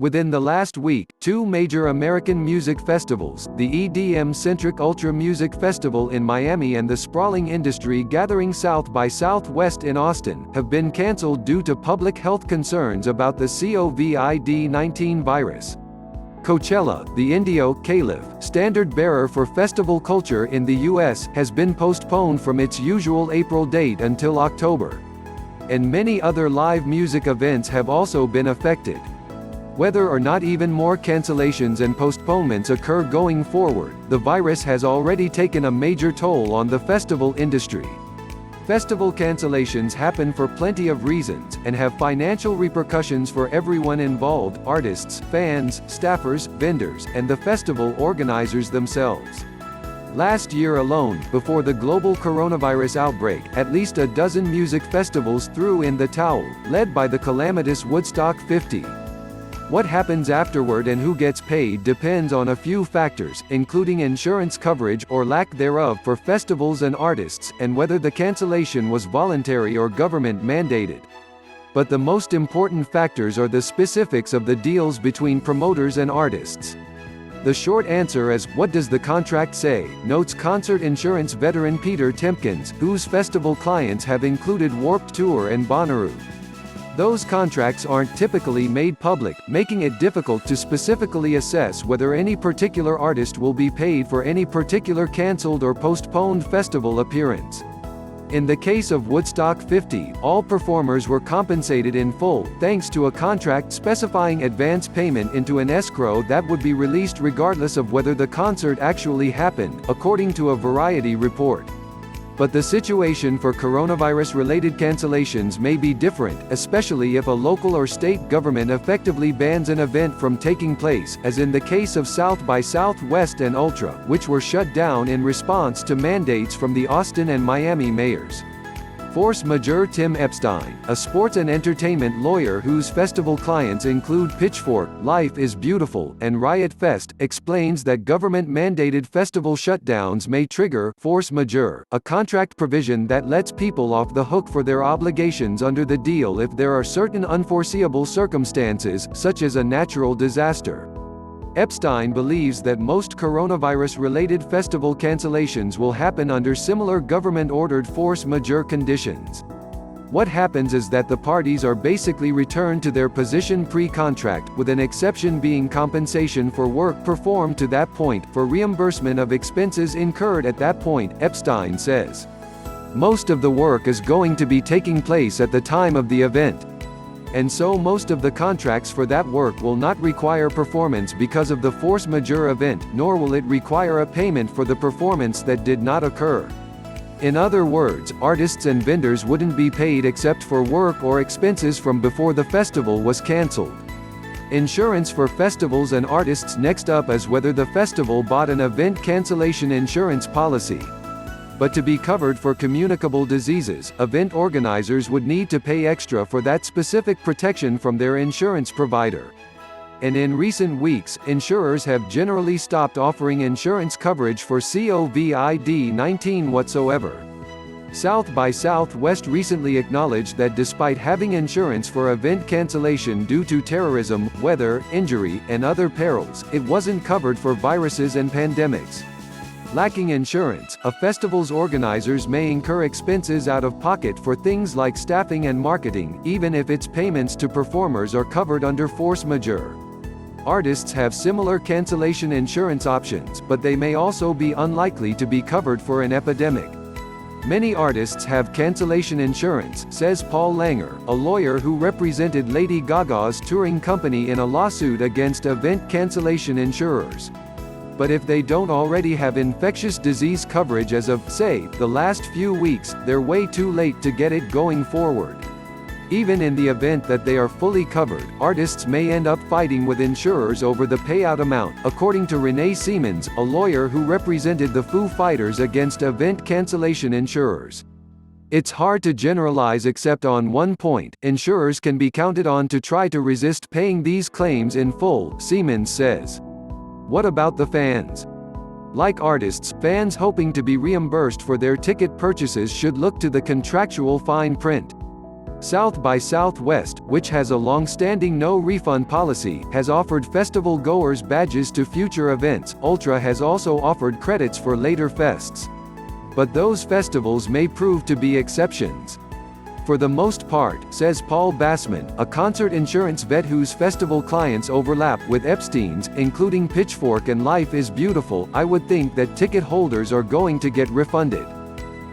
Within the last week, two major American music festivals, the EDM-centric Ultra Music Festival in Miami and the sprawling industry gathering South by Southwest in Austin, have been canceled due to public health concerns about the COVID-19 virus. Coachella, the Indio, Calif, standard-bearer for festival culture in the U.S., has been postponed from its usual April date until October. And many other live music events have also been affected. Whether or not even more cancellations and postponements occur going forward, the virus has already taken a major toll on the festival industry. Festival cancellations happen for plenty of reasons, and have financial repercussions for everyone involved: artists, fans, staffers, vendors, and the festival organizers themselves. Last year alone, before the global coronavirus outbreak, at least a dozen music festivals threw in the towel, led by the calamitous Woodstock 50. What happens afterward and who gets paid depends on a few factors, including insurance coverage or lack thereof for festivals and artists, and whether the cancellation was voluntary or government mandated. But the most important factors are the specifics of the deals between promoters and artists. The short answer is, what does the contract say, notes concert insurance veteran Peter Tempkins, whose festival clients have included Warped Tour and Bonnaroo. Those contracts aren't typically made public, making it difficult to specifically assess whether any particular artist will be paid for any particular cancelled or postponed festival appearance. In the case of Woodstock 50, all performers were compensated in full, thanks to a contract specifying advance payment into an escrow that would be released regardless of whether the concert actually happened, according to a Variety report. But the situation for coronavirus-related cancellations may be different, especially if a local or state government effectively bans an event from taking place, as in the case of South by Southwest and Ultra, which were shut down in response to mandates from the Austin and Miami mayors. Force majeure Tim Epstein, a sports and entertainment lawyer whose festival clients include Pitchfork, Life is Beautiful, and Riot Fest, explains that government-mandated festival shutdowns may trigger force majeure, a contract provision that lets people off the hook for their obligations under the deal if there are certain unforeseeable circumstances, such as a natural disaster. Epstein believes that most coronavirus-related festival cancellations will happen under similar government-ordered force majeure conditions. What happens is that the parties are basically returned to their position pre-contract, with an exception being compensation for work performed to that point, for reimbursement of expenses incurred at that point, Epstein says. Most of the work is going to be taking place at the time of the event. And so most of the contracts for that work will not require performance because of the force majeure event, nor will it require a payment for the performance that did not occur. In other words, artists and vendors wouldn't be paid except for work or expenses from before the festival was cancelled. Insurance for festivals and artists. Next up is whether the festival bought an event cancellation insurance policy. But to be covered for communicable diseases, event organizers would need to pay extra for that specific protection from their insurance provider. And in recent weeks, insurers have generally stopped offering insurance coverage for COVID-19 whatsoever. South by Southwest recently acknowledged that despite having insurance for event cancellation due to terrorism, weather, injury, and other perils, it wasn't covered for viruses and pandemics. Lacking insurance, a festival's organizers may incur expenses out of pocket for things like staffing and marketing, even if its payments to performers are covered under force majeure. Artists have similar cancellation insurance options, but they may also be unlikely to be covered for an epidemic. Many artists have cancellation insurance, says Paul Langer, a lawyer who represented Lady Gaga's touring company in a lawsuit against event cancellation insurers. But if they don't already have infectious disease coverage as of, say, the last few weeks, they're way too late to get it going forward. Even in the event that they are fully covered, artists may end up fighting with insurers over the payout amount, according to Renee Siemens, a lawyer who represented the Foo Fighters against event cancellation insurers. It's hard to generalize except on one point: insurers can be counted on to try to resist paying these claims in full, Siemens says. What about the fans? Like artists, fans hoping to be reimbursed for their ticket purchases should look to the contractual fine print. South by Southwest, which has a long-standing no-refund policy, has offered festival goers badges to future events. Ultra has also offered credits for later fests. But those festivals may prove to be exceptions. For the most part, says Paul Bassman, a concert insurance vet whose festival clients overlap with Epstein's, including Pitchfork and Life is Beautiful, I would think that ticket holders are going to get refunded.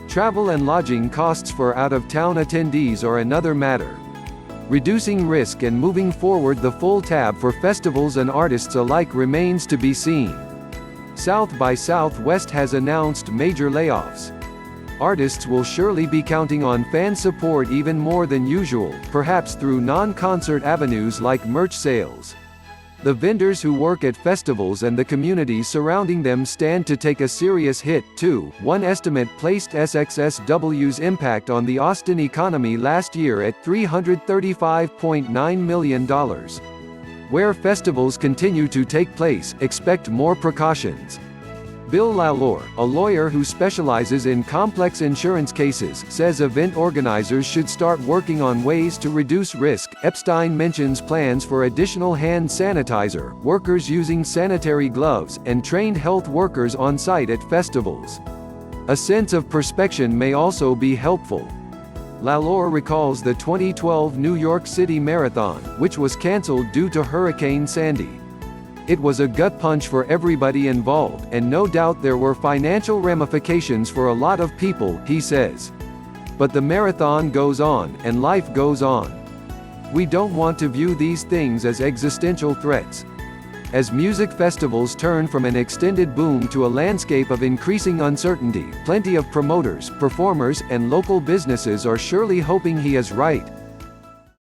Travel and lodging costs for out-of-town attendees are another matter. Reducing risk and moving forward the full tab for festivals and artists alike remains to be seen. South by Southwest has announced major layoffs. Artists will surely be counting on fan support even more than usual, perhaps through non-concert avenues like merch sales. The vendors who work at festivals and the communities surrounding them stand to take a serious hit, too. One estimate placed SXSW's impact on the Austin economy last year at $335.9 million. Where festivals continue to take place, expect more precautions. Bill Lalor, a lawyer who specializes in complex insurance cases, says event organizers should start working on ways to reduce risk. Epstein mentions plans for additional hand sanitizer, workers using sanitary gloves, and trained health workers on site at festivals. A sense of perspection may also be helpful. Lalor recalls the 2012 New York City Marathon, which was canceled due to Hurricane Sandy. It was a gut punch for everybody involved, and no doubt there were financial ramifications for a lot of people, he says. But the marathon goes on, and life goes on. We don't want to view these things as existential threats. As music festivals turn from an extended boom to a landscape of increasing uncertainty, plenty of promoters, performers, and local businesses are surely hoping he is right.